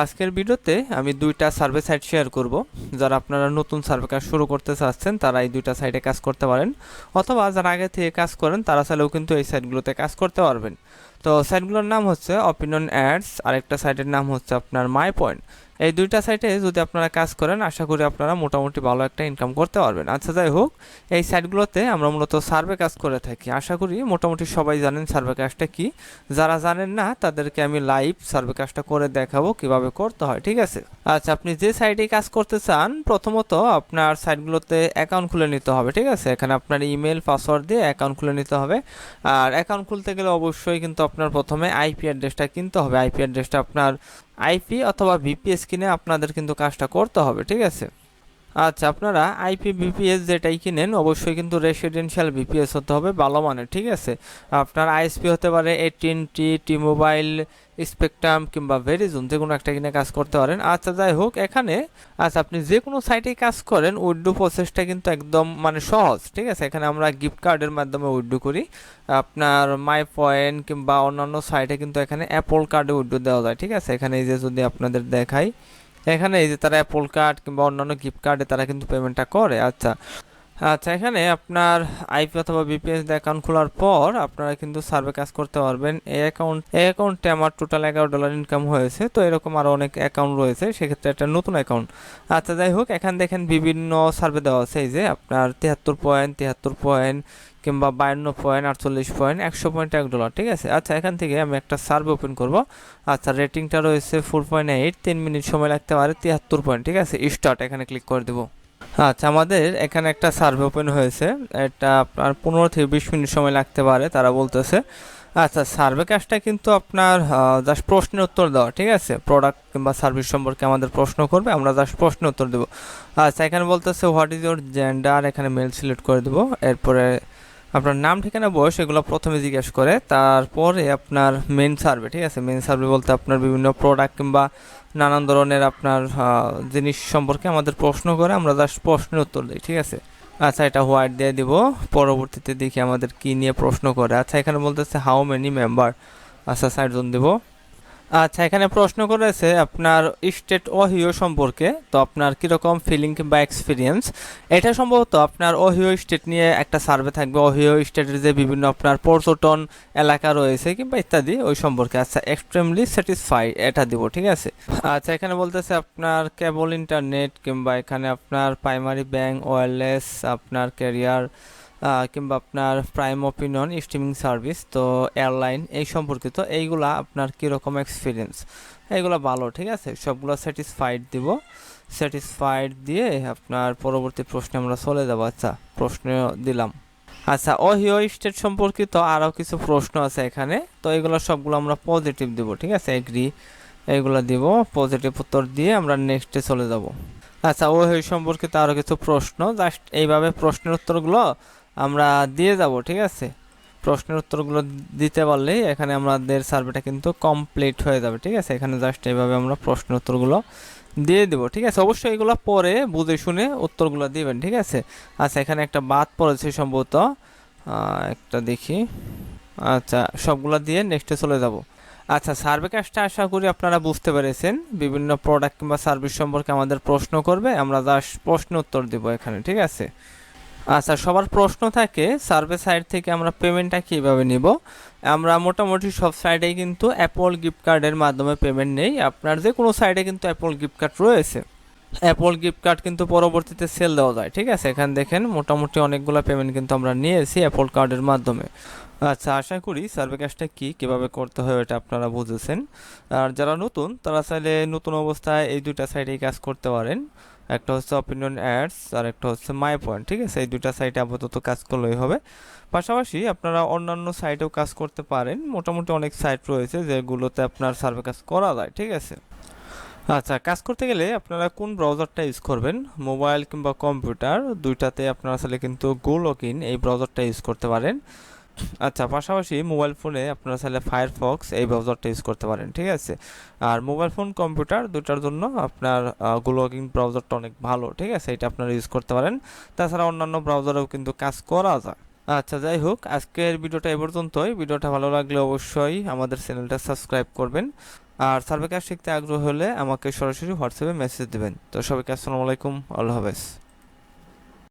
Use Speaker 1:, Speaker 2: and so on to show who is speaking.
Speaker 1: আজকের ভিডিওতে আমি দুইটা সার্ভে সাইট শেয়ার করব। যারা আপনারা নতুন সার্ভে কাজ শুরু করতে চাচ্ছেন তারা এই দুইটা সাইটে কাজ করতে পারেন, অথবা যারা আগে থেকে কাজ করেন তারা চাইলেও কিন্তু এই সাইটগুলোতে কাজ করতে পারবেন। তো সাইটগুলোর নাম হচ্ছে অপিনিয়ন অ্যাডস, আরেকটা সাইটের নাম হচ্ছে আপনার মাই পয়েন্ট। এই দুইটা সাইটে যদি আপনারা কাজ করেন আশা করি আপনারা মোটামুটি ভালো একটা ইনকাম করতে পারবেন। আচ্ছা, যাই হোক, এই সাইটগুলোতে আমরা মূলত সার্ভে কাজ করে থাকি। আশা করি মোটামুটি সবাই জানেন সার্ভে কাজটা কি। যারা জানেন না তাদেরকে আমি লাইভ সার্ভে কাজটা করে দেখাবো কিভাবে করতে হয়, ঠিক আছে? আচ্ছা, আপনি যে সাইটে কাজ করতে চান প্রথমত আপনার সাইটগুলোতে অ্যাকাউন্ট খুলে নিতে হবে, ঠিক আছে? এখানে আপনার ইমেল পাসওয়ার্ড দিয়ে অ্যাকাউন্ট খুলে নিতে হবে। আর অ্যাকাউন্ট খুলতে গেলে অবশ্যই কিন্তু আপনার প্রথমে আইপি অ্যাড্রেসটা কিনতে হবে। আইপি অ্যাড্রেসটা আপনার আইপি অথবা ভিপিএস কিনে আপনাদের কিন্তু কাজটা করতে হবে, ঠিক আছে? আচ্ছা, আপনারা আইপি ভিপিএস যেটাই কিনেন অবশ্যই কিন্তু রেসিডেন্সিয়াল ভিপিএস হতে হবে ভালো মানের, ঠিক আছে? আপনার আইএসপি হতে পারে AT&T, টি মোবাইল, স্পেকট্রাম কিংবা ভেরিজোন, যে কোনো একটা কিনে কাজ করতে পারেন। আচ্ছা, যাই হোক, এখানে আপনি যে কোনো সাইটেই কাজ করেন উইথড্র প্রসেসটা কিন্তু একদম সহজ, ঠিক আছে? এখানে আমরা গিফট কার্ডের মাধ্যমে উইথড্র করি। আপনার মাই পয়েন্ট কিংবা অন্যান্য সাইটে কিন্তু এখানে অ্যাপল কার্ডে উইথড্র দেওয়া যায়, ঠিক আছে? এখানে এই যে যদি আপনাদের দেখাই, এখানে এই যে তারা অ্যাপল কার্ড কিংবা অন্যান্য গিফট কার্ডে তারা কিন্তু পেমেন্টটা করে। আচ্ছা আচ্ছা, এখানে আপনার আইপি অথবা বিপিএস দিয়ে অ্যাকাউন্ট খোলার পর আপনারা কিন্তু সার্ভে কাজ করতে পারবেন। এই অ্যাকাউন্টে আমার টোটাল $11 ইনকাম হয়েছে। তো এরকম আরও অনেক অ্যাকাউন্ট রয়েছে, সেক্ষেত্রে একটা নতুন অ্যাকাউন্ট। আচ্ছা, যাই হোক, এখানে দেখেন বিভিন্ন সার্ভে দেওয়া আছে। এই যে আপনার 73 পয়েন্ট, 73 পয়েন্ট কিংবা 52 পয়েন্ট, 48 পয়েন্ট, 100 পয়েন্ট $1, ঠিক আছে? আচ্ছা, এখান থেকে আমি একটা সার্ভে ওপেন করব। আচ্ছা, রেটিংটা রয়েছে 4.8, 3 মিনিট সময় লাগতে পারে, 73 পয়েন্ট, ঠিক আছে? স্টার্ট, এখানে ক্লিক করে দেবো। আচ্ছা, আমাদের এখানে একটা সার্ভে ওপেন হয়েছে। এটা আপনার 15 থেকে 20 মিনিট সময় লাগতে পারে তারা বলতেছে। আচ্ছা, সার্ভে কাজটা কিন্তু আপনার জাস্ট প্রশ্নের উত্তর দেওয়া, ঠিক আছে? প্রোডাক্ট কিংবা সার্ভিস সম্পর্কে আমাদের প্রশ্ন করবে, আমরা জাস্ট প্রশ্নের উত্তর দেবো। আচ্ছা, এখানে বলতেছে হোয়াট ইজ ইউর জেন্ডার, এখানে মেল সিলেক্ট করে দেবো। এরপরে আপনার নাম, ঠিকানা, বয়স এগুলো প্রথমে জিজ্ঞেস করে, তারপরে আপনার মেন সার্ভে, ঠিক আছে? মেন সার্ভে বলতে আপনার বিভিন্ন প্রোডাক্ট কিংবা নানান ধরনের আপনার জিনিস সম্পর্কে আমাদের প্রশ্ন করে, আমরা জাস্ট প্রশ্নের উত্তর দিই, ঠিক আছে? আচ্ছা, এটা হোয়াইট দিয়ে দিব। পরবর্তীতে দেখি আমাদের কি নিয়ে প্রশ্ন করে। আচ্ছা, এখানে বলতেছে হাউ মেনি মেম্বার। আচ্ছা, সাইড জোন দিব। আচ্ছা, এখানে প্রশ্ন করেছে আপনার স্টেট ওহিও সম্পর্কে। তো আপনার কীরকম ফিলিং বা এক্সপিরিয়েন্স, এটা সম্ভবত আপনার ওহিও স্টেট নিয়ে একটা সার্ভে থাকবে। ওহিও স্টেটের যে বিভিন্ন আপনার পর্যটন এলাকা রয়েছে কিংবা ইত্যাদি ওই সম্পর্কে। আচ্ছা, এক্সট্রিমলি স্যাটিসফাই এটা দিব, ঠিক আছে? আচ্ছা, এখানে বলতেছে আপনার কেবল ইন্টারনেট কিংবা এখানে আপনার প্রাইমারি ব্যাংক, ওয়্যারলেস, আপনার ক্যারিয়ার কিংবা আপনার প্রাইম অপিনিয়ন স্ট্রিমিং সার্ভিস, তো এয়ারলাইন এই সম্পর্কিত এইগুলা আপনার কীরকম এক্সপিরিয়েন্স, এইগুলো ভালো, ঠিক আছে? সবগুলো স্যাটিসফাইড দিব। স্যাটিসফাইড দিয়ে আপনার পরবর্তী প্রশ্নে আমরা চলে যাব। আচ্ছা, প্রশ্ন দিলাম। আচ্ছা, ওহিও স্টেট সম্পর্কিত আরও কিছু প্রশ্ন আছে এখানে, তো এইগুলো সবগুলো আমরা পজিটিভ দিব, ঠিক আছে? এগ্রি এইগুলো দিব, পজিটিভ উত্তর দিয়ে আমরা নেক্সটে চলে যাব। আচ্ছা, ওহিও সম্পর্কিত আরও কিছু প্রশ্ন, জাস্ট এইভাবে প্রশ্নের উত্তরগুলো আমরা দিয়ে যাব, ঠিক আছে? প্রশ্নের উত্তরগুলো দিতে পারলেই এখানে আমাদের সার্ভেটা কিন্তু কমপ্লিট হয়ে যাবে, ঠিক আছে? এখানে জাস্ট এইভাবে আমরা প্রশ্নের উত্তরগুলো দিয়ে দেবো, ঠিক আছে? অবশ্যই এগুলো পরে বুঝে শুনে উত্তরগুলো দিবেন, ঠিক আছে? আচ্ছা, এখানে একটা বাদ পড়েছে সম্ভবত, একটা দেখি। আচ্ছা, সবগুলো দিয়ে নেক্সটে চলে যাব। আচ্ছা, সার্ভে কাজটা আশা করি আপনারা বুঝতে পেরেছেন। বিভিন্ন প্রোডাক্ট কিংবা সার্ভিস সম্পর্কে আমাদের প্রশ্ন করবে, আমরা জাস্ট প্রশ্ন উত্তর দেবো এখানে, ঠিক আছে? আচ্ছা, সবার প্রশ্ন থাকে সার্ভে সাইট থেকে আমরা পেমেন্টটা কীভাবে নিব। আমরা মোটামুটি সব সাইটেই কিন্তু অ্যাপল গিফট কার্ডের মাধ্যমে পেমেন্ট নেই। আপনার যে কোনো সাইটে কিন্তু অ্যাপল গিফট কার্ড রয়েছে। অ্যাপল গিফট কার্ড কিন্তু পরবর্তীতে সেল দেওয়া যায়, ঠিক আছে? এখানে দেখেন মোটামুটি অনেকগুলো পেমেন্ট কিন্তু আমরা নিয়েছি অ্যাপল কার্ডের মাধ্যমে। আচ্ছা, আশা করি সার্ভে কাজটা কীভাবে করতে হয় এটা আপনারা বুঝেছেন। আর যারা নতুন তারা চাইলে নতুন অবস্থায় এই দুইটা সাইটেই কাজ করতে পারেন। একটা হচ্ছে অপিনিয়ন অ্যাডস আর একটা হচ্ছে মাই পয়েন্ট, ঠিক আছে? এই দুইটা সাইটে আপাতত কাজ করলেই হবে। পাশাপাশি আপনারা অন্যান্য সাইটেও কাজ করতে পারেন। মোটামুটি অনেক সাইট রয়েছে যেগুলোতে আপনার সার্ভে কাজ করা যায়, ঠিক আছে? আচ্ছা, কাজ করতে গেলে আপনারা কোন ব্রাউজারটা ইউজ করবেন, মোবাইল কিংবা কম্পিউটার দুইটাতে আপনারা আসলে কিন্তু গো লগইন এই ব্রাউজারটা ইউজ করতে পারেন। আচ্ছা, পাশাপাশি মোবাইল ফোনে আপনারা চাইলে ফায়ারফক্স এই ব্রাউজারটা ইউজ করতে পারেন, ঠিক আছে? আর মোবাইল ফোন কম্পিউটার দুটার জন্য আপনার গো লগইন ব্রাউজারটা অনেক ভালো, ঠিক আছে? এটা আপনারা ইউজ করতে পারেন। তাছাড়া অন্যান্য ব্রাউজারেও কিন্তু কাজ করা যায়। আচ্ছা, যাই হোক, আজকের ভিডিওটা এ পর্যন্তই। ভিডিওটা ভালো লাগলে অবশ্যই আমাদের চ্যানেলটা সাবস্ক্রাইব করবেন। আর সার্ভে কাজ শিখতে আগ্রহ হলে আমাকে সরাসরি হোয়াটসঅ্যাপে মেসেজ দেবেন। তো সবাইকে আসসালামু আলাইকুম, আল্লাহ হাফেজ।